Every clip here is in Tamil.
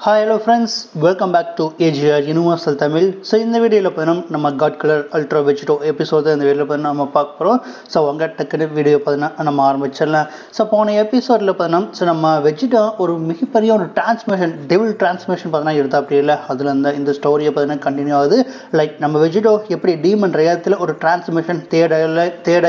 Hi, hello friends. Welcome back to AGR Universal Tamil. So இந்த வீடியோவில் பார்த்தீங்கன்னா நம்ம god colour ultra Vegito episode இந்த வீடியோவில் பார்த்தீங்கன்னா நம்ம பார்க்க போகிறோம். ஸோ அவங்க டக்குனு வீடியோ பார்த்தீங்கன்னா நம்ம ஆரம்பிச்சிடலாம். ஸோ போன எபிசோடில் பார்த்தீங்கன்னா ஸோ நம்ம வெஜிடோ ஒரு மிகப்பெரிய ஒரு டெவில் டிரான்ஸ்மிஷன் பார்த்தீங்கன்னா எடுத்தா அப்படி இல்லை. அதில் இந்த ஸ்டோரியை பார்த்தீங்கன்னா கண்டினியூ ஆகுது. லைக் நம்ம வெஜிடோ எப்படி டீமன் ரயத்தில் ஒரு டிரான்ஸ்மிஷன் தேட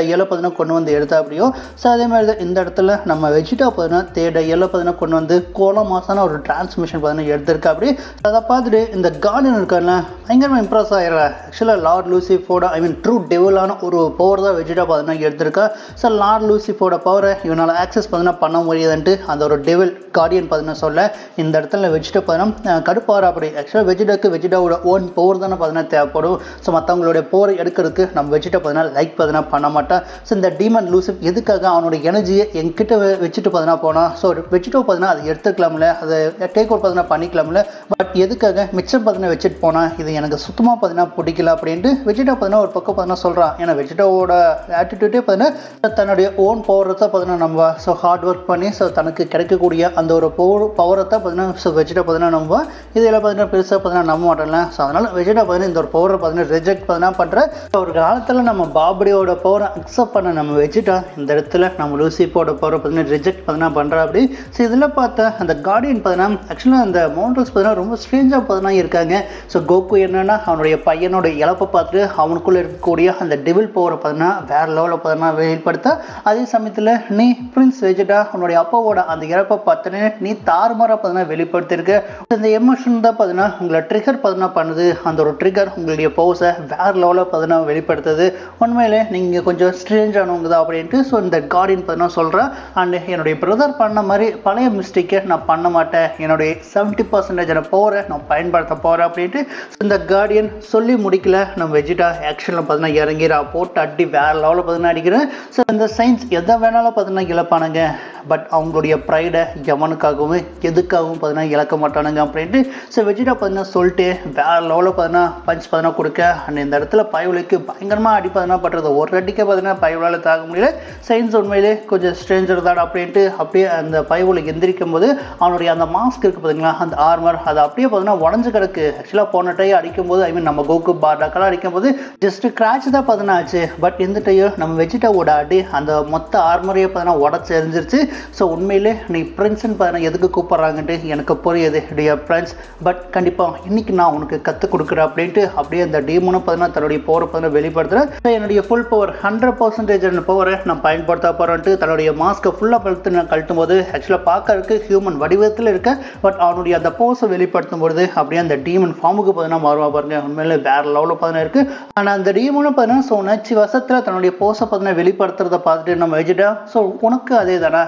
இயலை பார்த்தீங்கன்னா கொண்டு வந்து எடுத்தா அப்படியோ. ஸோ அதே மாதிரி தான் இந்த இடத்துல நம்ம வெஜிடோ பார்த்தீங்கன்னா தேட இயலை பார்த்தீங்கன்னா கொண்டு வந்து கோலமாசான ஒரு டிரான்ஸ்மிஷன் பார்த்தீங்கன்னா எடுத்திருக்கா. அப்படி அதை பார்த்துட்டு இந்த கார்டியன் இருக்கார்ல பயங்கரமாக இம்ப்ரெஸ் ஆகிடுறா. ஆக்சுவலாக லார்ட் லூசிஃபோட ட்ரூ டெவிலான ஒரு பவர் தான் வெஜிடா பார்த்தீங்கன்னா எடுத்திருக்கா. ஸோ லார்ட் லூசிஃபோட பவரை இவனால் ஆக்சஸ் பார்த்தீங்கன்னா பண்ண முடியாதுன்ட்டு அந்த ஒரு டெவில் கார்டியன் பார்த்தீங்கன்னா சொல்ல இந்த இடத்துல வெஜிடா பார்த்தீங்கன்னா கடுப்பாரா. அப்படி ஆக்சுவலாக வெஜிடாவோட ஓன் பவர் தானே பார்த்தீங்கன்னா தேவைப்படும். ஸோ மற்றவங்களுடைய போரை எடுக்கிறதுக்கு நம்ம வெஜிடா பார்த்தீங்கன்னா லைக் பார்த்தீங்கன்னா பண்ண மாட்டேன். ஸோ இந்த டீமன் லூசிஃப் எதுக்காக அவனோட எனர்ஜியை என்கிட்ட வச்சுட்டு பார்த்தீங்கன்னா போனால் ஸோ வெஜிடோ பார்த்தீங்கன்னா அதை எடுத்துக்கலாம்ல, அதை டேக் ஓவர் பார்த்தீங்கன்னா பண்ணிக்கலாம்ல. பட் எதுக்காக மிச்சம் பார்த்தீங்கன்னா வச்சுட்டு போனால் இது எனக்கு சுத்தமாக பார்த்தீங்கன்னா பிடிக்கல அப்படின்ட்டு வெஜிடா பார்த்தீங்கன்னா ஒரு பக்கம் பார்த்தீங்கன்னா சொல்கிறான். ஏன்னா வெஜிடாவோட ஆட்டிடியூட்டே பார்த்தீங்கன்னா தன்னுடைய ஓன் பவரை தான் பார்த்தீங்கன்னா நம்ம ஸோ ஹார்ட் ஒர்க் பண்ணி ஸோ தனக்கு கிடைக்கக்கூடிய அந்த ஒரு பவரை தான் பார்த்தீங்கன்னா ஸோ வெஜிடா பார்த்தீங்கன்னா நம்ம இதில் பார்த்தீங்கன்னா பெருசாக பார்த்தீங்கன்னா நம்ப மாட்டோம்ல. ஸோ அதனால் வெஜிடா பார்த்தீங்கன்னா இந்த ஒரு பவரை பார்த்தீங்கன்னா ரிஜெக்ட் பார்த்தீங்கன்னா பண்ணுற ஒரு காலத்தில் நம்ம பாபடியோட பவரை அக்செப்ட் பண்ண நம்ம வெஜிடா இந்த இடத்துல நம்ம லூசிஃபோட பவரை பார்த்தீங்கன்னா ரிஜெக்ட் பார்த்தீங்கன்னா பண்ணுறா. அப்படி ஸோ இதில் பார்த்தா அந்த கார்டியன் பார்த்தீங்கன்னா ஆக்சுவலாக அந்த மவுண்டல்ஸ் பார்த்தீங்கன்னா ரொம்ப ஸ்ட்ரேஞ்சாக பார்த்தீங்கன்னா இருக்காங்க. ஸோ கோகு என்னன்னா அவனுடைய பையனோட இழப்பை பார்த்துட்டு அவனுக்குள்ளே இருக்கக்கூடிய அந்த டெவில் பவரை பார்த்தீங்கன்னா வேறு லெவலில் பார்த்தீங்கன்னா வெளிப்படுத்த, அதே சமயத்தில் நீ பிரின்ஸ் வெஜிடா உன்னுடைய அப்பாவோட அந்த இழப்பை பார்த்துன்னு நீ தாறுமாறாக பார்த்தீங்கன்னா வெளிப்படுத்திருக்க. இந்த எமோஷன் தான் பார்த்தீங்கன்னா உங்களை ட்ரிகர் பார்த்தீங்கன்னா பண்ணுது. அந்த ஒரு ட்ரிகர் உங்களுடைய பவர்ஸை வேறு லெவலில் பார்த்தீங்கன்னா வெளிப்படுத்துது. உண்மையிலே நீங்கள் கொஞ்சம் ஸ்ட்ரேஞ்சானவங்க தான் அப்படின்ட்டு ஸோ இந்த கார்டியன் பார்த்தீங்கன்னா சொல்கிறேன். அண்ட் என்னுடைய பிரதர் பண்ண மாதிரி பழைய மிஸ்டேக்கை நான் பண்ண மாட்டேன், என்னுடைய 70% பவரை நான் பயன்படுத்த போகிறேன் அப்படின்ட்டு இந்த கார்டியன் சொல்லி முடிக்கல. நம்ம வெஜிடா ஆக்ஷனில் பார்த்தீங்கன்னா இறங்கிறா, போட்டு அடி வேற லெவலில் பார்த்தீங்கன்னா அடிக்கிறேன். ஸோ இந்த சயின்ஸ் எதை வேணாலும் பார்த்தீங்கன்னா இழப்பானுங்க, பட் அவங்களுடைய ப்ரைடை எவனுக்காகவும் எதுக்காகவும் பார்த்தீங்கன்னா இழக்க மாட்டானுங்க அப்படின்ட்டு ஸோ வெஜிடா பார்த்தீங்கன்னா சொல்லிட்டு வேற லெவலில் பார்த்தீங்கன்னா பஞ்ச் பார்த்தீங்கன்னா கொடுக்க. அண்ட் இந்த இடத்துல பயவலுக்கு பயங்கரமாக அடி பார்த்தீங்கன்னா பண்ணுறது ஒரு அடிக்க பார்த்தீங்கன்னா பயவலால் தாக்க முடியல. சயின்ஸ் உண்மையிலே கொஞ்சம் ஸ்ட்ரேஞ்சர் தான் அப்படின்ட்டு அப்படியே அந்த பயவலுக்கு எந்திரிக்கும் போது அவனுடைய அந்த மாஸ்க் இருக்குது பார்த்தீங்களா, அந்த ஆர்மர் அது அப்படியே பார்த்தீங்கன்னா உடஞ்சு கிடக்கு. ஆக்சுவலாக போன டை அடிக்கும் போது நம்ம கோகு பார்டாக்கெல்லாம் அடிக்கும் போது ஜஸ்ட் கிராச் தான் பார்த்தீங்கன்னா ஆச்சு. பட் இந்த டையோ நம்ம வெஜிடாவோட அடி அந்த மொத்த ஆர்மரையே பார்த்தீங்கன்னா உடச்சி எரிஞ்சிருச்சு. ஸோ உண்மையிலே நீ ஃப்ரெண்ட்ஸ்ன்னு பார்த்தீங்கன்னா எதுக்கு கூப்பிட்றாங்கன்ட்டு எனக்கு புரியுது டியர் ஃப்ரெண்ட்ஸ், பட் கண்டிப்பாக இன்னைக்கு நான் உனக்கு கற்றுக் கொடுக்குறேன் அப்படின்ட்டு அப்படியே அந்த டீமனும் பார்த்தீங்கன்னா தன்னுடைய பவரை பார்த்தீங்கன்னா வெளிப்படுத்துகிறேன். என்னுடைய ஃபுல் பவர் 100% பவரை நான் பயன்படுத்த போகிறேன்ட்டு தன்னுடைய மாஸ்க்கை ஃபுல்லாக கழட்டும் போது ஆக்சுவலாக பார்க்கறதுக்கு ஹியூமன் வடிவத்தில் இருக்க, பட் அவனுடைய அந்த போஸை வெளிப்படுத்தும் பொழுது அப்படியே அந்த டீமன் ஃபார்முக்கு பார்த்தீங்கன்னா மாறுவா பாருங்க. உண்மையிலே வேற லெவலில் பார்த்தீங்கன்னா இருக்கு. ஆனால் அந்த டீமனும் பார்த்தீங்கன்னா ஸோ உணர்ச்சி வசத்தில் தன்னுடைய போஸை பார்த்தீங்கன்னா வெளிப்படுத்துறதை பார்த்துட்டு நம்ம வெஜிடா ஸோ உனக்கு அதே தானே,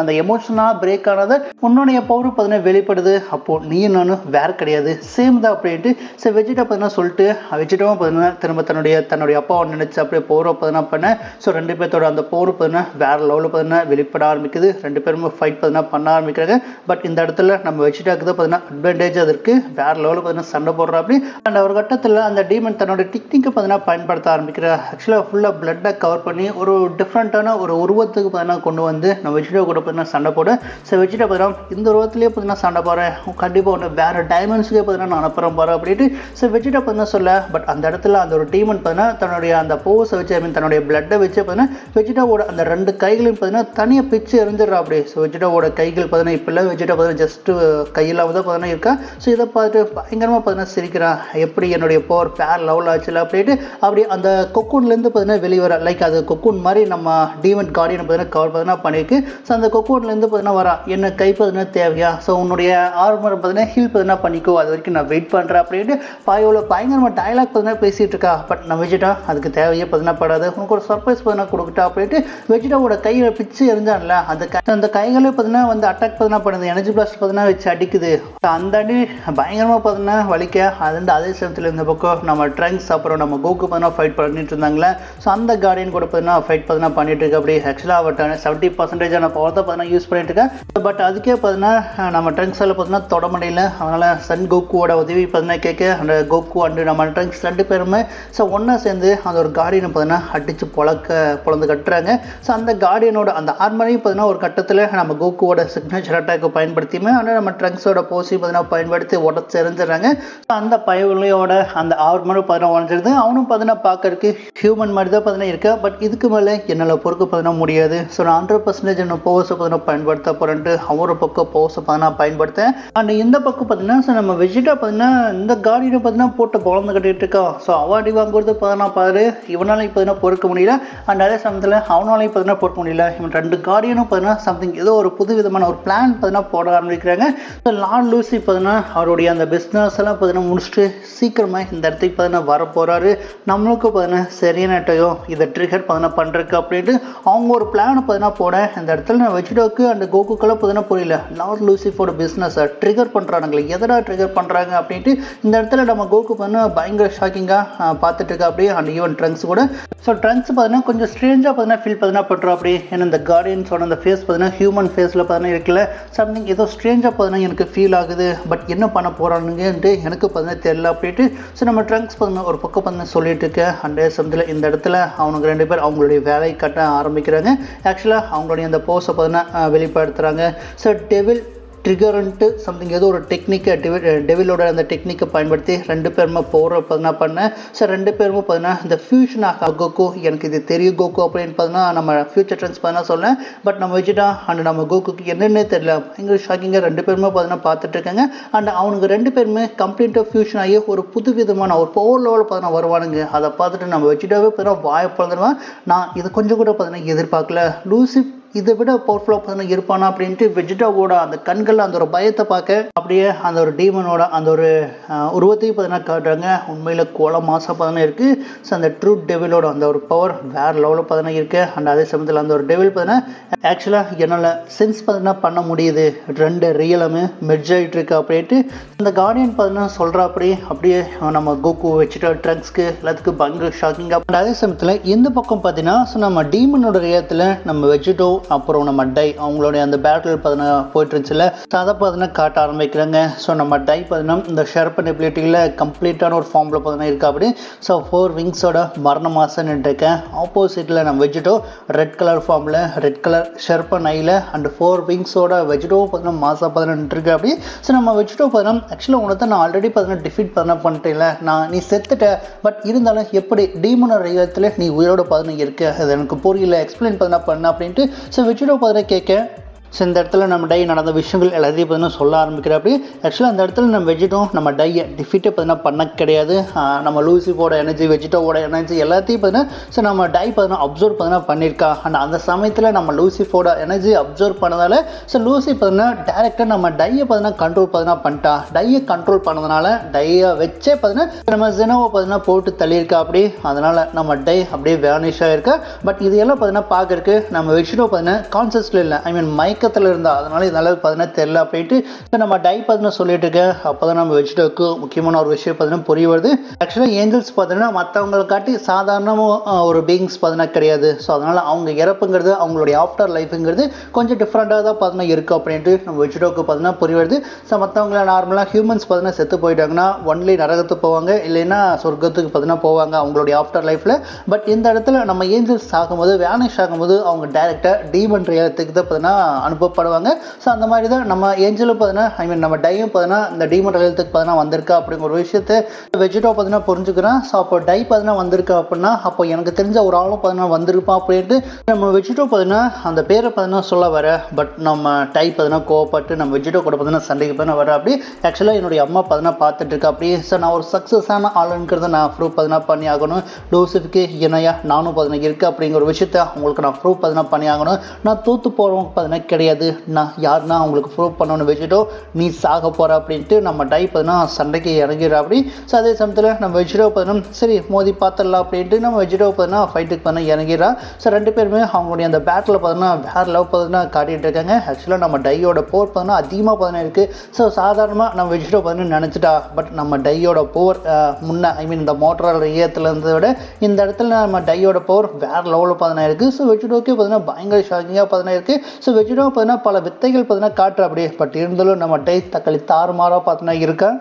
அந்த எமோஷனாக பிரேக் ஆனதை உன்னுடைய பவர் பார்த்தீங்கன்னா வெளிப்படுது. அப்போ நீ நானும் வேற கிடையாது, சேம் தான் அப்படின்ட்டு ஸோ வெஜிடா பார்த்தீங்கன்னா சொல்லிட்டு வெஜிடாவும் பார்த்தீங்கன்னா திரும்ப தன்னுடைய அப்பாவை நினைச்சு அப்படியே பவரை பார்த்தீங்கன்னா பண்ண. ஸோ ரெண்டு பேர்த்தோட அந்த பவர் பார்த்தீங்கன்னா வேற லெவலில் பார்த்தீங்கன்னா வெளிப்பட ஆரம்பிக்குது. ரெண்டு பேரும் ஃபைட் பார்த்தீங்கன்னா பண்ண ஆரம்பிக்கிறாங்க. பட் இந்த இடத்துல நம்ம வெஜிடாக்கு தான் பார்த்தீங்கன்னா அட்வான்டேஜ் அதற்கு வேற லெவலில் பார்த்தீங்கன்னா சண்டை போடுறா. அப்படி அண்ட் ஒரு கட்டத்தில் அந்த டீமன் தன்னோட டெக்னிக்கை பார்த்தீங்கன்னா பயன்படுத்த ஆரம்பிக்கிறா. ஆக்சுவலாக ஃபுல்லாக பிளட்டை கவர் பண்ணி ஒரு டிஃப்ரெண்ட்டான ஒரு உருவத்துக்கு பார்த்தீங்கன்னா கொண்டு வந்து நம்ம வெஜிடா கூட பார்த்தீங்கன்னா சண்டை போட. ஸோ வெஜிடா பார்த்தீங்கன்னா இந்த உருவத்திலேயே பார்த்தீங்கன்னா சண்டை போகிறேன், கண்டிப்பாக ஒன்று வேறு டைமென்ஷன்லேயே பார்த்தீங்கன்னா நான் அனுப்புகிறேன் போகிறேன் அப்படின்ட்டு ஸோ வெஜிடா பார்த்தீங்கன்னா சொல்ல. பட் அந்த இடத்துல அந்த ஒரு டீமன் பார்த்தீங்கன்னா தன்னுடைய அந்த போஸை வச்சு தன்னுடைய பிளட்டை வச்சு பார்த்தீங்கன்னா வெஜிடாவோட அந்த ரெண்டு கைகளையும் பார்த்தீங்கன்னா தனியாக பிச்சு எரிஞ்சிடறா. அப்படி ஸோ வெஜிடாவோட கைகள் பார்த்தீங்கன்னா இப்போல்லாம் வெஜிடா பார்த்தீங்கன்னா ஜஸ்ட்டு கையிலாவது தான் பார்த்தீங்கன்னா இருக்கா. ஸோ இதை பார்த்துட்டு பயங்கரமாக பார்த்தீங்கன்னா சிரிக்கிறான். எப்படி என்னுடைய பவர் வேறு லெவல் ஆச்சுல அப்படின்ட்டு அப்படி அந்த கொக்கூன்லேருந்து பார்த்தீங்கன்னா வெளிவர. லைக் அது கொக்கூன் மாதிரி நம்ம டீமன் கார்டியனை பார்த்தீங்கன்னா கவர் பார்த்தீங்கன்னா பண்ணியிருக்கு. ஸோ அந்த கொக்கூன்லேருந்து பார்த்தீங்கன்னா வரா, என்ன கை பார்த்தீங்கன்னா தேவையா, ஸோ உன்னுடைய ஆர்மர் பார்த்தீங்கன்னா ஹீல் பார்த்தீங்கன்னா பண்ணிக்கோ, அது வரைக்கும் நான் வெயிட் பண்ணுறேன் அப்படின்ட்டு பாயோட பயங்கரமாக டைலாக் பார்த்தீங்கன்னா பேசிகிட்டு இருக்கா. பட் நான் வெஜிடா அதுக்கு தேவையே பார்த்தீங்கன்னா படாது, உனக்கு ஒரு சர்ப்ரைஸ் பார்த்தீங்கன்னா கொடுக்கிட்டா அப்படின்ட்டு வெஜிடாவோட கையில் பிச்சு எரிஞ்சான்ல அந்த கைகளே பார்த்தீங்கன்னா வந்து அட்டாக் பார்த்தீங்கன்னா பண்ணுது. எனர்ஜி பிளாஸ்ட் பார்த்தீங்கன்னா வச்சு அடிக்குது. அந்த அடி பயங்கரமாக பார்த்தீங்கன்னா வலிக்க. அது அதே சமயத்தில் இந்த பக்கம் நம்ம ட்ரங்க்ஸ் அப்புறம் நம்ம கோகு பார்த்தீங்கன்னா ஃபைட் பண்ணிட்டு இருந்தாங்களே. ஸோ அந்த கார்டியன் கூட பார்த்தீங்கன்னா ஃபைட் பார்த்தீங்கன்னா பண்ணிட்டு இருக்கு. அப்படி ஆக்சுவலாக அவட்ட 70% பவர் தான் பார்த்தீங்கன்னா யூஸ் பண்ணிட்டு இருக்கேன். பட் அதுக்கே பார்த்தீங்கன்னா நம்ம ட்ரங்க்ஸால் பார்த்தீங்கன்னா தொட முடியல. அதனால் சன் கோகுவோட உதவி பார்த்தீங்கன்னா கேட்க அந்த கோகு அண்டு நம்ம ட்ரங்க்ஸ் ரெண்டு பேருமே ஸோ ஒன்றா சேர்ந்து அந்த ஒரு கார்டியனை பார்த்தீங்கன்னா அடித்து பொழந்து கட்டுறாங்க. ஸோ அந்த கார்டியனோட அந்த ஆர்மரையும் பார்த்தீங்கன்னா ஒரு கட்டத்தில் நம்ம கோகுவோட சிக்னேச்சர் அட்டாக்கை பயன்படுத்தியுமே ஆனால் நம்ம ட்ரங்க்ஸ் ட்ரங்க்ஸோட போசி பார்த்தீங்கன்னா பயன்படுத்தி உடச்சு எறிஞ்சிடறாங்க. அந்த பயவுலையோட அந்த ஆர்மரும் பார்த்தீங்கன்னா உடஞ்சிருது. அவனும் பார்த்தீங்கன்னா பார்க்கறதுக்கு ஹியூமன் மாதிரி தான் பார்த்தீங்கன்னா இருக்கா. பட் இதுக்கு மேலே என்னால் பொறுக்க பார்த்தீங்கன்னா முடியாது. ஸோ நான் 100% என்ன பவர்ஸை பார்த்தீங்கன்னா பயன்படுத்த போகிறேன்ட்டு அவரு பக்கம் பவர்ஸை பார்த்தீங்கன்னா பயன்படுத்தேன். அண்ட் இந்த பக்கம் பார்த்தீங்கன்னா ஸோ நம்ம வெஜிட்டா பார்த்தீங்கன்னா இந்த காடியை பார்த்தீங்கன்னா போட்டு பொழந்து கட்டிட்டு இருக்கான். ஸோ அவாடி வாங்குறது பார்த்தீங்கன்னா பாரு இவனாலையும் பார்த்தீங்கன்னா பொறுக்க முடியல. அண்ட் அதே சமயத்தில் அவனாலையும் பார்த்தீங்கன்னா பொறுக்க முடியல. இவன் 2 கார்டியனும் பார்த்தீங்கன்னா சம்திங் ஏதோ ஒரு புது விதமான ஒரு பிளான் பார்த்தீங்கன்னா போட ஆரம்பிக்கிறாங்க. ஸோ லார்ட் லூசி பார்த்தீங்கன்னா அவருடைய அந்த பிஸ்னஸ் எல்லாம் பார்த்தீங்கன்னா முடிச்சுட்டு சீக்கிரமாக இந்த இடத்துக்கு பார்த்தீங்கன்னா வர போகிறாரு. நம்மளுக்கு பார்த்தீங்கன்னா சரியான டைம் இதை ட்ரிகர் பார்த்தீங்கன்னா பண்ணுறதுக்கு அப்படின்ட்டு அவங்க ஒரு பிளானை பார்த்தீங்கன்னா போட இந்த இடத்துல நான் வெஜிடோக்கு அண்ட் கோகுக்கெல்லாம் பார்த்தீங்கன்னா புரியல. லார்ட் லூசிஃபோட பிஸ்னஸை ட்ரிகர் பண்ணுறானுங்களே எதடா ட்ரிகர் பண்ணுறாங்க அப்படின்ட்டு இந்த இடத்துல நம்ம கோகு பார்த்தீங்கன்னா பயங்கர ஷாக்கிங்காக பார்த்துட்டு இருக்கா அப்படியே. அண்ட் ஈவன் ட்ரங்க்ஸ் கூட. ஸோ ட்ரங்க்ஸ் பார்த்தீங்கன்னா கொஞ்சம் ஸ்ட்ரேஞ்சாக பார்த்தீங்கன்னா ஃபீல் பார்த்தீங்கன்னா பண்ணுறோம் அப்படி. ஏன்னா இந்த கார்டியன்ஸோட அந்த ஃபேஸ் பார்த்தீங்கன்னா ஹியூமன் ஃபேஸில் பார்த்தீங்கன்னா இருக்குல்ல சம்திங் ஏதோ ஸ்ட்ரேஞ்சாக பார்த்தீங்கன்னா எனக்கு ஃபீல் ஆகுது. பட் என்ன பண்ண போகிறானுங்கன்ட்டு எனக்கு பார்த்தீங்கன்னா தெரியல அப்படின்ட்டு. ஸோ நம்ம ட்ரங்க்ஸ் பார்த்தீங்கன்னா ஒரு பக்கம் பார்த்தீங்கன்னா சொல்லிட்டு இருக்கேன். அண்ட் சமயத்தில் இந்த இடத்துல அவனுக்கு 2 பேர் அவங்களுடைய வேலையை கட்ட ஆரம்பிக்கிறாங்க. ஆக்சுவலாக அவங்களுடைய அந்த போஸை பார்த்தீங்கன்னா வெளிப்படுத்துகிறாங்க. ஸோ டெவில் ட்ரிகர்ன்ட்டு சம்திங் ஏதோ ஒரு டெக்னிக்கை டெவிலோட அந்த டெக்னிக்கை பயன்படுத்தி 2 பேருமே போகிற பார்த்தீங்கன்னா பண்ணேன். ஸோ 2 பேருமே பார்த்தீங்கன்னா இந்த ஃபியூஷன் ஆக கோகு எனக்கு இது தெரியும் கோகு அப்படின்னு பார்த்தீங்கன்னா நம்ம ஃபியூச்சர் ட்ரெண்ட்ஸ் பார்த்தீங்கன்னா சொன்னேன். பட் நம்ம வெஜிடா அண்ட் நம்ம கோகுக்கு என்னென்னே தெரியல பயங்கர ஷாக்கிங்காக 2 பேருமே பார்த்தீங்கன்னா பார்த்துட்டு இருக்காங்க. அண்ட் அவனுக்கு 2 பேருமே கம்ப்ளீட்டாக ஃபியூஷன் ஆகி ஒரு புது விதமான ஒரு பவர் லெவலில் பார்த்தீங்கன்னா வருவானுங்க. அதை பார்த்துட்டு நம்ம வெஜிடாவே பார்த்தீங்கன்னா வாயப்பழுதுருவான். நான் இது கொஞ்சம் கூட பார்த்தீங்கன்னா எதிர்பார்க்கல. லூசி இதை விட பவர்ஃபுல்லாக பார்த்தீங்கன்னா இருப்பானா அப்படின்ட்டு வெஜிடாவோட அந்த கண்களில் அந்த ஒரு பயத்தை பார்க்க அப்படியே அந்த ஒரு டீமனோட அந்த ஒரு உருவத்தையும் பார்த்தீங்கன்னா காட்டுறாங்க. உண்மையில் கோல மாசாக பார்த்தீங்கன்னா இருக்குது. ஸோ அந்த ட்ரூ டெவிலோட அந்த ஒரு பவர் வேறு லெவலில் பார்த்தீங்கன்னா இருக்குது. அண்ட் அதே சமயத்தில் அந்த ஒரு டெவில் பார்த்தீங்கன்னா ஆக்சுவலாக என்னால் சென்ஸ் பார்த்தீங்கன்னா பண்ண முடியுது 2 ரியலுமே மெர்ஜ் ஆகிட்டு இருக்கு அப்படின்ட்டு அந்த கார்டியன் பார்த்தீங்கன்னா சொல்கிறா அப்படியே நம்ம கோகு வெஜிடா ட்ரங்க்ஸ்க்கு எல்லாத்துக்கும் பயங்கர ஷாக்கிங்காக. அண்ட் அதே சமயத்தில் இந்த பக்கம் பார்த்தீங்கன்னா ஸோ நம்ம டீமனோட ரியத்தில் நம்ம வெஜிடோ அப்புறம் நம்ம டை அவங்களுடைய அந்த பேட்டில் பார்த்தீங்கன்னா போயிட்டு இருந்துச்சுல அதை பார்த்தீங்கன்னா காட்ட ஆரம்பிக்கிறாங்க. ஸோ நம்ம டை பார்த்தீங்கன்னா இந்த ஷெர்பன் எபிலிட்டியில் கம்ப்ளீட்டான ஒரு ஃபார்மில் பார்த்தீங்கன்னா இருக்கா அப்படி. ஸோ 4 விங்ஸோட மரண மாசன்னு இருக்கேன். ஆப்போசிட்டில் நம்ம வெஜிடோ ரெட் கலர் ஃபார்மில் ரெட் கலர் ஷெர்பன் ஐயில் அண்ட் 4 விங்ஸோட வெஜிடோ பார்த்தீங்கன்னா மாசா பார்த்தீங்கன்னா இருக்கு அப்படி. ஸோ நம்ம வெஜிடோ பார்த்தீங்கன்னா ஆக்சுவலாக உனக்கு நான் ஆல்ரெடி பார்த்தீங்கன்னா டிஃபீட் பண்ண பண்ணிட்டேன்ல நீ செத்துட்ட. பட் இருந்தாலும் எப்படி டீமனோட ரியத்தில் நீ உயிரோட பார்த்தீங்கன்னா இருக்க அது எனக்கு புரியல எக்ஸ்பிளைன் பண்ண அப்படின்ட்டு. ஸோ வெஜிடோ பார்த்தீங்கன்னா கேட்க ஸோ இந்த இடத்துல நம்ம டை நடந்த விஷயங்கள் எல்லாத்தையும் பார்த்தீங்கன்னா சொல்ல ஆரம்பிக்கிற அப்படி. ஆக்சுவலாக அந்த இடத்துல நம்ம வெஜிடோ நம்ம டையை டிஃபீட்டை பார்த்தீங்கன்னா பண்ண கிடையாது. நம்ம லூசிஃபோட எனர்ஜி வெஜிடோவோட எனர்ஜி எல்லாத்தையும் பார்த்தீங்கன்னா ஸோ நம்ம டை பார்த்தீங்கன்னா அப்சர்வ் பார்த்தீங்கன்னா பண்ணியிருக்கா. அண்ட் அந்த சமயத்தில் நம்ம லூசிஃபோட எனர்ஜி அப்சர்வ் பண்ணதால ஸோ லூசி பார்த்தீங்கன்னா டேரெக்டாக நம்ம டையை பார்த்தீங்கன்னா கண்ட்ரோல் பார்த்தீங்கன்னா பண்ணிட்டா. டையை கண்ட்ரோல் பண்ணதுனால டையை வச்சே பார்த்தீங்கன்னா நம்ம ஜெனோவை பார்த்தீங்கன்னா போட்டு தள்ளியிருக்கா அப்படி. அதனால் நம்ம டை அப்படியே வேனிஷ் ஆகிருக்கா. பட் இது எல்லாம் பார்த்தீங்கன்னா பார்க்கறதுக்கு நம்ம வெஜிடோ பார்த்தீங்கன்னா கான்சியஸில் இல்லை ஐ மீன் மைக்கத்தில் இருந்தா அதனால இதனால பார்த்தீங்கன்னா தெரியல அப்படின்ட்டு நம்ம டை பார்த்தீங்கன்னா சொல்லிட்டு இருக்கேன். அப்போ தான் நம்ம வெஜிடோக்கு முக்கியமான ஒரு விஷயம் பார்த்தீங்கன்னா புரிய வருது. ஆக்சுவலாக ஏஞ்சல்ஸ் பார்த்தீங்கன்னா மற்றவங்களை காட்டி சாதாரணமாக ஒரு பீயிங்ஸ் பார்த்தீங்கன்னா கிடையாது. ஸோ அதனால் அவங்க இறப்புங்கிறது அவங்களுடைய ஆஃப்டர் லைஃபுங்கிறது கொஞ்சம் டிஃப்ரெண்ட்டாக தான் பார்த்தீங்கன்னா இருக்குது அப்படின்ட்டு நம்ம வெஜிடோக்கு பார்த்தீங்கன்னா புரிய வருது. ஸோ மற்றவங்கள நார்மலாக ஹியூமன்ஸ் பார்த்தீங்கன்னா செத்து போயிட்டாங்கன்னா ஒன்லி நரகத்துக்கு போவாங்க இல்லைன்னா சொர்க்கத்துக்கு பார்த்தீங்கன்னா போவாங்க அவங்களுடைய ஆஃப்டர் லைஃப்பில். பட் இந்த இடத்துல நம்ம ஏஞ்சல்ஸ் ஆகும்போது வேனிஷ் ஆகும்போது அவங்க டைரெக்டாக டீமன் ரியத்துக்கு தான் பார்த்தீங்கன்னா அனுப்பப்படுவாங்க. ஸோ அந்த மாதிரி தான் நம்ம ஏஞ்சலும் பார்த்தீங்கன்னா ஐ மீன் நம்ம டையும் பார்த்தீங்கன்னா இந்த டீமன் ரியத்துக்கு பார்த்தீங்கன்னா வந்திருக்கா அப்படிங்கிற ஒரு விஷயத்தை வெஜிடோ பார்த்தீங்கன்னா புரிஞ்சுக்கிறேன். ஸோ அப்போ டை பார்த்தீங்கன்னா வந்திருக்கா அப்படின்னா அப்போ எனக்கு தெரிஞ்ச ஒரு ஆளும் பார்த்தீங்கன்னா வந்திருப்பான் அப்படின்ட்டு நம்ம வெஜிடோ பார்த்தீங்கன்னா அந்த பேரை பார்த்தீங்கன்னா சொல்ல வர. பட் நம்ம டை பார்த்தீங்கன்னா கோவப்பட்டு நம்ம வெஜிடோ கூட பார்த்தீங்கன்னா சண்டைக்கு பார்த்தீங்கன்னா வர அப்படி. ஆக்சுவலாக என்னுடைய அம்மா பார்த்தீங்கன்னா பார்த்துட்டு இருக்கா அப்படி. ஸோ நான் ஒரு சக்ஸஸான ஆளுங்கிறத நான் ப்ரூவ் பார்த்தீங்கன்னா பண்ணி ஆகணும். லூசிஃப்க்கு இணையா நானும் பார்த்தீங்கன்னா இருக்குது அப்படிங்கிற ஒரு விஷயத்த அவங்களுக்கு நான் ப்ரூவ் பார்த்தீங்கன்னா பண்ணி ஆகணும். நான் தூத்து போகிறவங்க பார்த்தீங்கன்னா கிடையாது. நான் யாருன்னா அவங்களுக்கு ப்ரூவ் பண்ணணும்னு வெஜிடோ நீ சாக போகிற அப்படின்ட்டு நம்ம டை பார்த்தீங்கன்னா சண்டைக்கு இறங்கிடுற அப்படி. ஸோ அதே சமயத்தில் நம்ம வெஜிடோ பார்த்தீங்கன்னா சரி மோதி பார்த்துடலாம் அப்படின்ட்டு நம்ம வெஜிடோ பார்த்தீங்கன்னா ஃபைட்டுக்கு பார்த்தீங்கன்னா இறங்கிடுறா. ஸோ 2 பேருமே அவங்களுடைய அந்த பேட்டில் பார்த்தீங்கன்னா வேறு லவ் பார்த்தீங்கன்னா காட்டிகிட்டு இருக்காங்க. ஆக்சுவலாக நம்ம டையோட போர் பார்த்தீங்கன்னா அதிகமாக பார்த்தீங்கன்னா இருக்குது. ஸோ சாதாரணமாக நம்ம வெஜிடோ பார்த்தீங்கன்னா நினச்சிட்டா. பட் நம்ம டையோட போர் முன்னே ஐ மீன் இந்த மோட்டரால் ரியத்தில் இருந்ததை விட இந்த இடத்துல நம்ம டையோட போர் வேறு லெவலில் பார்த்தீங்கன்னா இருக்குது. ஸோ வெஜிடோக்கே பார்த்தீங்கன்னா பயங்கர ஷாக்கிங்காக பார்த்தீங்கன்னா இருக்குது. ஸோ வெஜிடோ பார்த்தீங்கன்னா பல வித்தைகள் பார்த்தீங்கன்னா காட்டுற அப்படியே. பட் இருந்தாலும் நம்ம டை தக்காளி தாறுமாறாக பார்த்தீங்கன்னா இருக்கா.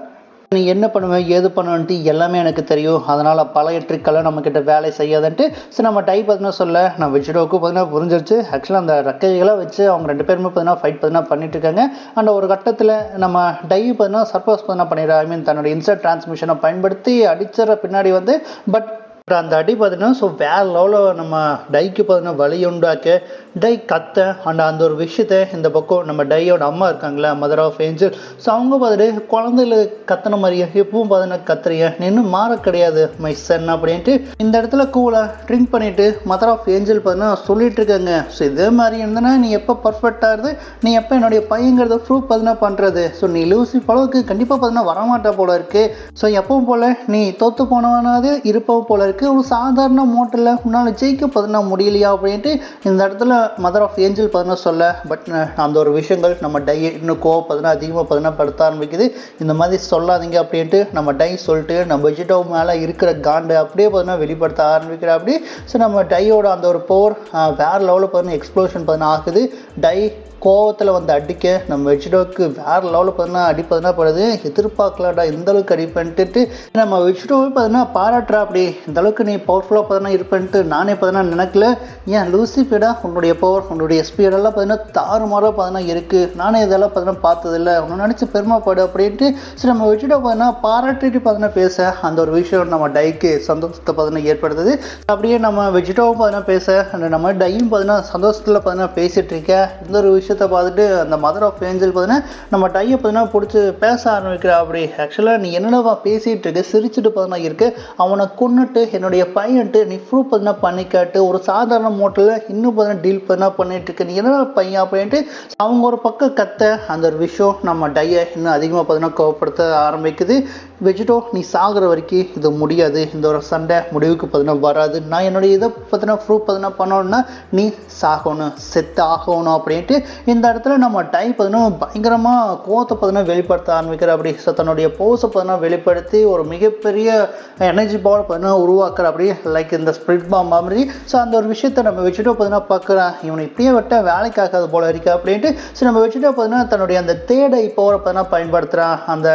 நீ என்ன பண்ணுவேன் ஏது பண்ணுவேன்ட்டு எல்லாமே எனக்கு தெரியும், அதனால் பழைய ட்ரிக்கெல்லாம் நம்மக்கிட்ட வேலை செய்யாதுன்ட்டு சரி நம்ம டை பார்த்தீங்கன்னா சொல்ல நான் வெஜிடோவுக்கு பார்த்தீங்கன்னா புரிஞ்சிருச்சு. ஆக்சுவலாக அந்த ரெக்கைகளை வச்சு அவங்க 2 பேருமே பார்த்தீங்கன்னா ஃபைட் பார்த்தீங்கன்னா பண்ணிட்டு இருக்காங்க. அண்ட் ஒரு கட்டத்தில் நம்ம டை பார்த்தீங்கன்னா சர்ப்ரைஸ் பார்த்தீங்கன்னா பண்ணிடுறா. ஐ மீன் தன்னோட இன்சர்ட் டிரான்ஸ்மிஷனை பயன்படுத்தி அடிச்சிட பின்னாடி வந்து பட் அந்த அடி பார்த்தீங்கன்னா ஸோ வேற லெவலில் நம்ம டைக்கு பார்த்தீங்கன்னா வலி உண்டாக்க டை கத்த அண்ட் அந்த ஒரு விஷயத்த இந்த பக்கம் நம்ம டையோட அம்மா இருக்காங்களா மதர் ஆஃப் ஏஞ்சல் ஸோ அவங்க பார்த்துட்டு குழந்தையில கத்துன மாதிரியே எப்பவும் பார்த்தீங்கன்னா கத்துறிய நின்று மாற கிடையாது மை சன் அப்படின்ட்டு இந்த இடத்துல கூலாக ட்ரிங்க் பண்ணிட்டு மதர் ஆஃப் ஏஞ்சல் பார்த்தீங்கன்னா சொல்லிட்டு இருக்காங்க. ஸோ இதே மாதிரி இருந்தனா நீ எப்போ பர்ஃபெக்டாக இருந்து நீ எப்போ என்னுடைய பையங்கிறத ப்ரூவ் பார்த்தீங்கன்னா பண்ணுறது ஸோ நீ லூசி பழவுக்கு கண்டிப்பாக பார்த்தீங்கன்னா வரமாட்டா போல இருக்கு. ஸோ எப்பவும் போல் நீ தோற்று போனவனாவது இருப்பவும் போல இருக்கு. ஒரு சாதாரண மோட்டரில் உன்னால் ஜெயிக்க பார்த்தீங்கன்னா முடியலையா அப்படின்ட்டு இந்த இடத்துல மதர் ஆஃப் ஏஞ்சல் பார்த்தீங்கன்னா சொல்ல பட் அந்த ஒரு விஷயங்கள் நம்ம டை இன்னும் கோவம் பார்த்தீங்கன்னா அதிகமாக பார்த்தீங்கன்னா படுத்த ஆரம்பிக்குது. இந்த மாதிரி சொல்லாதீங்க அப்படின்ட்டு நம்ம டை சொல்லிட்டு நம்ம வெஜிடோ மேலே இருக்கிற காண்டு அப்படியே பார்த்தீங்கன்னா வெளிப்படுத்த ஆரம்பிக்கிற அப்படி. ஸோ நம்ம டையோட அந்த ஒரு போர் வேறு லெவலில் பார்த்தீங்கன்னா எக்ஸ்ப்ளோஷன் பார்த்தீங்கன்னா ஆகுது. டை கோவத்தில் வந்து அடிக்க நம்ம வெஜிடோவுக்கு வேறு லெவலில் பார்த்தீங்கன்னா அடி பார்த்தீங்கன்னா படுது. எதிர்பார்க்கலாடா இந்தளவுக்கு அடி பண்ணிட்டு நம்ம வெஜிடோவை பார்த்தீங்கன்னா பாராட்டுறா அப்படி இந்தளவுக்கு நீ பவர்ஃபுல்லாக பார்த்தீங்கன்னா இருப்பேன்ட்டு நானே பார்த்தீங்கன்னா நினைக்கல. ஏன் லூசிஃபீடா உன்னுடைய பவர் உன்னுடைய ஸ்பீடெல்லாம் பார்த்தீங்கன்னா தாறுமாறாக பார்த்தீங்கன்னா இருக்குது, நானே இதெல்லாம் பார்த்தீங்கன்னா பார்த்ததில்ல, உன்னை நினச்சி பெருமைப்படு அப்படின்ட்டு சரி நம்ம வெஜிடோ பார்த்தீங்கன்னா பாராட்டிட்டு பார்த்தீங்கன்னா பேச அந்த ஒரு விஷயம் நம்ம டைக்கு சந்தோஷத்தை பார்த்தீங்கன்னா ஏற்படுத்துது. அப்படியே நம்ம வெஜிடோவும் பார்த்தீங்கன்னா பேச அந்த நம்ம டையும் பார்த்தீங்கன்னா சந்தோஷத்தில் பார்த்தீங்கன்னா பேசிகிட்டு இருக்கேன். இந்த ஒரு விஷயம் பார்த்துட்டு அந்த மதர் ஆஃப் ஏஞ்சல் பார்த்தீங்கன்னா நம்ம டையை பார்த்தீங்கன்னா பிடிச்சி பேச ஆரம்பிக்கிற அப்படி. ஆக்சுவலாக நீ என்னடா பேசிகிட்டு இருக்க சிரிச்சுட்டு பார்த்தீங்கன்னா இருக்கு, அவனை கொன்னுட்டு என்னுடைய பையன்ட்டு நீ ப்ரூவ் பார்த்தீங்கன்னா பண்ணிக்காட்டு ஒரு சாதாரண மோட்டரில் இன்னும் பார்த்தீங்கன்னா டீல் பார்த்தீங்கன்னா பண்ணிட்டு இருக்க நீ என்னடா பையன் அப்படின்ட்டு அவங்க ஒரு பக்கம் கத்த அந்த ஒரு விஷயம் நம்ம டையை இன்னும் அதிகமாக பார்த்தீங்கன்னா கோவப்படுத்த ஆரம்பிக்குது. வெஜிடோ நீ சாகிற வரைக்கும் இது முடியாது, இந்த ஒரு சண்டை முடிவுக்கு பார்த்தீங்கன்னா வராது, நான் என்னுடைய இதை பார்த்தீங்கன்னா ப்ரூவ் பார்த்தீங்கன்னா பண்ணணும்னா நீ சாகணும் செத்து ஆகணும் அப்படின்ட்டு இந்த இடத்துல நம்ம டை பார்த்தீங்கன்னா பயங்கரமாக கோவத்தை பார்த்தீங்கன்னா வெளிப்படுத்த ஆரம்பிக்கிற அப்படி. ஸோ தன்னுடைய போஸை பார்த்தீங்கன்னா வெளிப்படுத்தி ஒரு மிகப்பெரிய எனர்ஜி பவர் பார்த்தீங்கன்னா உருவாக்குற அப்படி லைக் இந்த ஸ்பிரிட் பாம் மாதிரி. ஸோ அந்த ஒரு விஷயத்தை நம்ம வெஜிடோ பார்த்தீங்கன்னா பார்க்குறேன், இவனை இப்படியே விட்ட வேலைக்கு ஆகாது போல இருக்கு அப்படின்ட்டு. ஸோ நம்ம வெஜிடோ பார்த்தீங்கன்னா தன்னுடைய அந்த தேடை பவரை பார்த்தீங்கன்னா பயன்படுத்துகிறான், அந்த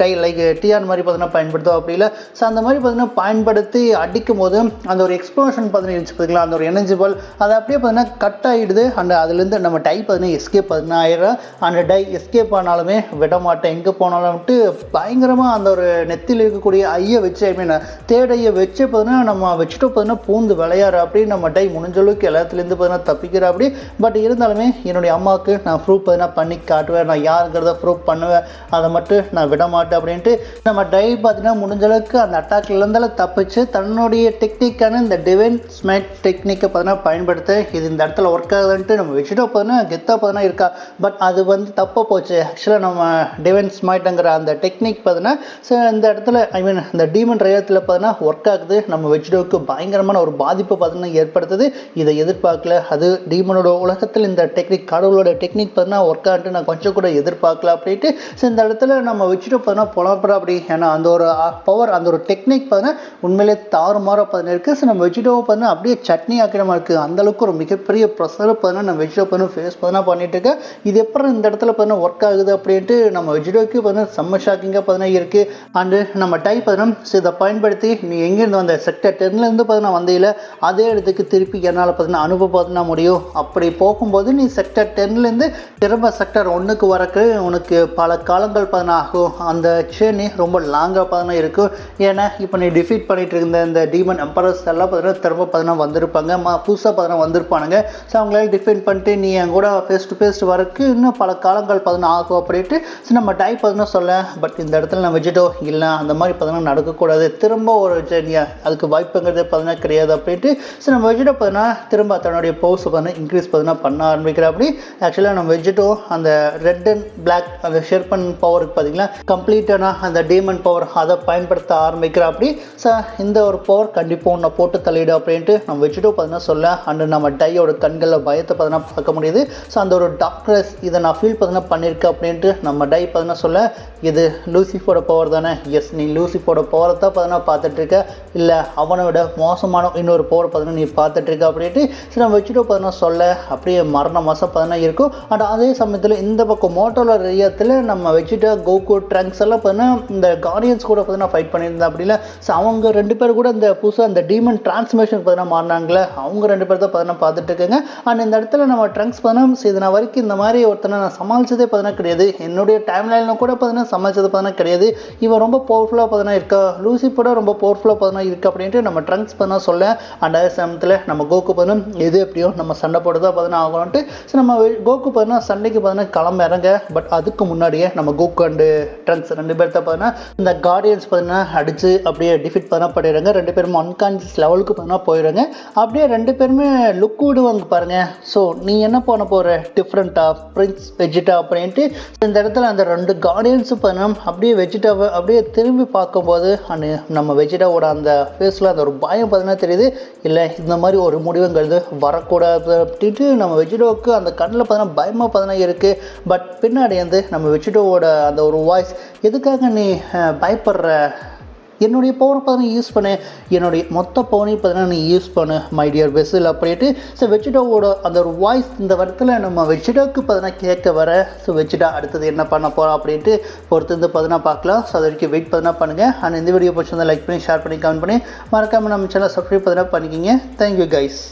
டை லைக் டிஆர் மாதிரி பார்த்தீங்கன்னா பயன்படுத்தும் அப்படி இல்லை. ஸோ அந்த மாதிரி பார்த்தீங்கன்னா பயன்படுத்தி அடிக்கும் போது அந்த ஒரு எக்ஸ்ப்ளோஷன் பார்த்தீங்கன்னா இருந்துச்சு பார்த்திங்களா, அந்த ஒரு எனர்ஜி பால் அது அப்படியே பார்த்தீங்கன்னா கட் ஆகிடுது. அண்ட் அதுலேருந்து நம்ம டை பார்த்தீங்கன்னா எஸ்கேப் ஆயிரம் அந்த டை எஸ்கேப் ஆனாலுமே விட மாட்டேன் எங்கே போனாலும்ட்டு பயங்கரமாக அந்த ஒரு நெத்தியில் இருக்கக்கூடிய ஐயை வச்சு ஐ மீன் தேடையை வச்சு பார்த்தீங்கன்னா நம்ம வச்சுட்டு பார்த்தீங்கன்னா பூந்து விளையாடுற அப்படி நம்ம டை முடிஞ்ச அளவுக்கு எல்லாத்துலேருந்து பார்த்தீங்கன்னா தப்பிக்கிற அப்படி. பட் இருந்தாலுமே என்னுடைய அம்மாவுக்கு நான் ப்ரூவ் பார்த்தீங்கன்னா பண்ணி காட்டுவேன், நான் யாருங்கிறத ப்ரூவ் பண்ணுவேன், அதை மட்டும் நான் விட மாட்டேன் அப்படின்ட்டு நம்ம டை பார்த்தீங்கன்னா முடிஞ்ச அளவுக்கு அந்த அட்டாக்லேருந்தாலும் தப்பிச்சு தன்னுடைய டெக்னிக்கான இந்த டிவைன் ஸ்மைட் டெக்னிக்கை பார்த்தீங்கன்னா பயன்படுத்த இது இந்த இடத்துல ஒர்க் ஆகுதுன்ட்டு நம்ம வச்சுட்டு பார்த்தீங்கன்னா கெத்தாக பார்த்தீங்கன்னா இருக்கா. பட் அது வந்து தப்பாக போச்சு. ஆக்சுவலாக நம்ம டிவைன் ஸ்மைட்டுங்கிற அந்த டெக்னிக் பார்த்தீங்கன்னா ஸோ இந்த இடத்துல ஐ மீன் இந்த டீமன் ரயத்தில் பார்த்தீங்கன்னா ஒர்க் ஆகுது, நம்ம வெஜிடோவுக்கு பயங்கரமான ஒரு பாதிப்பு பார்த்தீங்கன்னா ஏற்படுத்துது. இதை எதிர்பார்க்கல, அது டீமனோட உலகத்தில் இந்த டெக்னிக் கடவுளோட டெக்னிக் பார்த்தீங்கன்னா ஒர்க் ஆகிட்டு நான் கொஞ்சம் கூட எதிர்பார்க்கல அப்படின்ட்டு. ஸோ இந்த இடத்துல நம்ம வெஜிடோ பார்த்தீங்கன்னா புலம்புறா அப்படி. ஏன்னா அந்த ஒரு பவர் அந்த ஒரு டெக்னிக் பார்த்தீங்கன்னா உண்மையிலே தாறுமாறாக பார்த்தீங்கன்னா இருக்குது. ஸோ நம்ம வெஜிடோவை பார்த்தீங்கன்னா அப்படியே சட்னி ஆக்கிரமாக இருக்குது. அந்தளவுக்கு ஒரு மிகப்பெரிய ப்ரெஷரை பார்த்தீங்கன்னா நம்ம வெஜிடோ பார்த்தீங்கன்னா ஃபேஸ் பார்த்தீங்கன்னா பண்ணிட்டு இருக்கேன். இது எப்படி இந்த இடத்துல பார்த்தீங்கன்னா ஒர்க் ஆகுது அப்படின்ட்டு நம்ம வெஜிடோக்கு பார்த்தீங்கன்னா செம்ம ஷாக்கிங்காக பார்த்தீங்கன்னா இருக்குது. அண்டு நம்ம டை பார்த்தீங்கன்னா இதை பயன்படுத்தி நீ எங்கேருந்து வந்த செக்டர் 10லேருந்து பார்த்தீங்கன்னா வந்தையில் அதே இடத்துக்கு திருப்பி என்னால் பார்த்தீங்கன்னா அனுப்ப பார்த்தீங்கன்னா முடியும். அப்படி போகும்போது நீ செக்டர் 10லேருந்து திரும்ப செக்டர் 1க்கு வரக்கு உனக்கு பல காலங்கள் பார்த்தீங்கன்னா ஆகும். அந்த சேனி ரொம்ப லாங்காக பார்த்தீங்கன்னா இருக்கும். ஏன்னா இப்போ நீ டிஃபீட் பண்ணிட்டு இருந்த இந்த டீமன் எம்பரர்ஸ் எல்லாம் பார்த்தீங்கன்னா திரும்ப பார்த்தீங்கன்னா வந்திருப்பாங்க, புதுசாக பார்த்தீங்கன்னா வந்திருப்பானுங்க. ஸோ அவங்களால டிஃபீட் பண்ணிட்டு நீ என் கூட ஃபேஸ் டு ஃபேஸ் வரக்கு இன்னும் பல காலங்கள் பார்த்தீங்கன்னா ஆகும் அப்படின்ட்டு நம்ம டை பார்த்தீங்கன்னா சொல்ல. பட் இந்த இடத்துல நான் வெஜிடோ இல்லை அந்த மாதிரி பார்த்தீங்கன்னா நடக்கக்கூடாது, திரும்ப ஒரு ஜெர்னியா அதுக்கு வாய்ப்புங்கிறது பார்த்தீங்கன்னா கிடையாது அப்படின்ட்டு. ஸோ நம்ம வெஜிடோ பார்த்தீங்கன்னா திரும்ப தன்னுடைய பவர்ஸை பார்த்தீங்கன்னா இன்க்ரீஸ் பார்த்தீங்கன்னா பண்ண ஆரம்பிக்கிற அப்படி. ஆக்சுவலாக நம்ம வெஜிடோ அந்த ரெட் அண்ட் பிளாக் அந்த ஷெர்பன் பவருக்கு பார்த்தீங்கன்னா கம்ப்ளீட்டான அந்த டீமன் பவர் அதை பயன்படுத்த ஆரம்பிக்கிற அப்படி. ஸோ இந்த ஒரு பவர் கண்டிப்பாக உன்னை போட்டு தள்ளிடு அப்படின்ட்டு நம்ம வெஜிடோ பார்த்தீங்கன்னா சொல்ல. அண்டு நம்ம டையோட கண்களில் பயத்தை பார்த்தீங்கன்னா பார்க்க முடியுது. ஸோ அந்த ஒரு டாக்டர்ஸ் இதை நான் ஃபீல் பார்த்தீங்கன்னா பண்ணியிருக்கேன் அப்படின்ட்டு நம்ம டை பார்த்தீங்கன்னா சொல்ல. இது லூசிஃபோட பவர் தானே, எஸ் நீ லூசிஃபோட பவரை தான் பார்த்தீங்கன்னா பார்த்துட்ருக்க, இல்லை அவனை விட மோசமான இன்னொரு பவர் பார்த்தீங்கன்னா நீ பார்த்துட்ருக்க அப்படின்ட்டு சரி நம்ம வெஜிடோ பார்த்தீங்கன்னா சொல்ல அப்படியே மரண மாதம் பார்த்தீங்கன்னா இருக்கும். அண்ட் அதே சமயத்தில் இந்த பக்கம் மோட்டோல ரீதியத்தில் நம்ம வெஜிடா கோகு ட்ரங்க்ஸ் எல்லாம் பார்த்தீங்கன்னா இந்த கார்டியன்ஸ் கூட பார்த்தீங்கன்னா ஃபைட் பண்ணியிருந்தா அப்படி இல்லை. ஸோ அவங்க 2 பேர் கூட இந்த புதுசாக இந்த டீமன் டிரான்ஸ்மிஷன் பார்த்தீங்கன்னா மாறினாங்களே, அவங்க 2 பேர் தான் பார்த்தீங்கன்னா பார்த்துட்டு இருக்காங்க. அண்ட் இந்த இடத்துல நம்ம ட்ரங்க்ஸ் பார்த்தீங்கன்னா இது நான் வரைக்கும் இந்த மாதிரி ஒருத்தனை நான் சமாளிச்சதே பார்த்தீங்கன்னா கிடையாது, என்னுடைய டைம் லைனில் கூட பார்த்தீங்கன்னா சமாளிச்சது பார்த்தீங்கன்னா கிடையாது. இவன் ரொம்ப பவர்ஃபுல்லாக பார்த்தீங்கன்னா இருக்கா, லூசிஃபோட ரொம்ப பவர்ஃபுல்லாக பார்த்தீங்கன்னா இருக்குது அப்படின்ட்டு நம்ம ட்ரங்க்ஸ் பார்த்தீங்கன்னா சொல்ல. அண்ட் அதே சமயத்தில் நம்ம கோகு பார்த்தீங்கன்னா எது எப்படியோ நம்ம சண்டை போட்டு தான் பார்த்தீங்கன்னா ஆகணும்ட்டு ஸோ நம்ம கோகு பார்த்தீங்கன்னா சண்டைக்கு பார்த்தீங்கன்னா கிளம்ப இறங்க. பட் அதுக்கு முன்னாடியே நம்ம கோகு அண்டு ட்ரங்க்ஸ் 2 பேர்த்த பார்த்தீங்கன்னா இந்த கார்டியன்ஸ் பார்த்தீங்கன்னா அடித்து அப்படியே டிஃபிட் பார்த்தீங்கன்னா பண்ணிடுறாங்க. 2 பேருமே அன்கான்ஷியஸ் லெவலுக்கு பார்த்தீங்கன்னா போயிடுறாங்க. அப்படியே 2 பேருமே லுக் விடுவாங்க பாருங்க. ஸோ நீ என்ன பண்ண போகிற டிஃப்ரெண்ட்டாக பிரின்ஸ் வெஜிடா அப்படின்ட்டு இந்த இடத்துல அந்த 2 கார்டியன்ஸும் பார்த்தீங்கன்னா அப்படியே வெஜிடாவை அப்படியே திரும்பி பார்க்கும்போது நம்ம வெஜிடாவோட அந்த ஃபேஸில் அந்த ஒரு பயம் பார்த்தீங்கன்னா தெரியுது. இல்லை இந்த மாதிரி ஒரு முடிவுங்கிறது வரக்கூடாது அப்படின்ட்டு நம்ம வெஜிடோவுக்கு அந்த கண்ணில் பார்த்தீங்கன்னா பயமாக பார்த்தீங்கன்னா இருக்குது. பட் பின்னாடி வந்து நம்ம வெஜிடோவோட அந்த ஒரு வாய்ஸ், எதுக்காக நீ பயப்படுற, என்னுடைய பவரை பார்த்தீங்கன்னா யூஸ் பண்ணு, என்னுடைய மொத்த பவனையும் பார்த்தீங்கன்னா நீ யூஸ் பண்ணு மை டியர் வெசில் அப்படின்ட்டு ஸோ வெஜிடாவோட அந்த ஒரு வாய்ஸ் இந்த இடத்துல நம்ம வெஜிடாவுக்கு பார்த்தீங்கன்னா கேட்க வர. ஸோ வெஜிடா அடுத்தது என்ன பண்ண போகிறோம் அப்படின்ட்டு பொறுத்து வந்து பார்த்தீங்கன்னா பார்க்கலாம். ஸோ அது வரைக்கும் வெயிட் பார்த்தீங்கன்னா பண்ணுங்கள். அண்ட் இந்த வீடியோ பிடிச்சிருந்தா லைக் பண்ணி ஷேர் பண்ணி கமெண்ட் பண்ணி மறக்காமல் நம்ம சேனல் சப்ஸ்கிரைப் பார்த்தீங்கன்னா பண்ணிக்கிங்க. Thank you guys.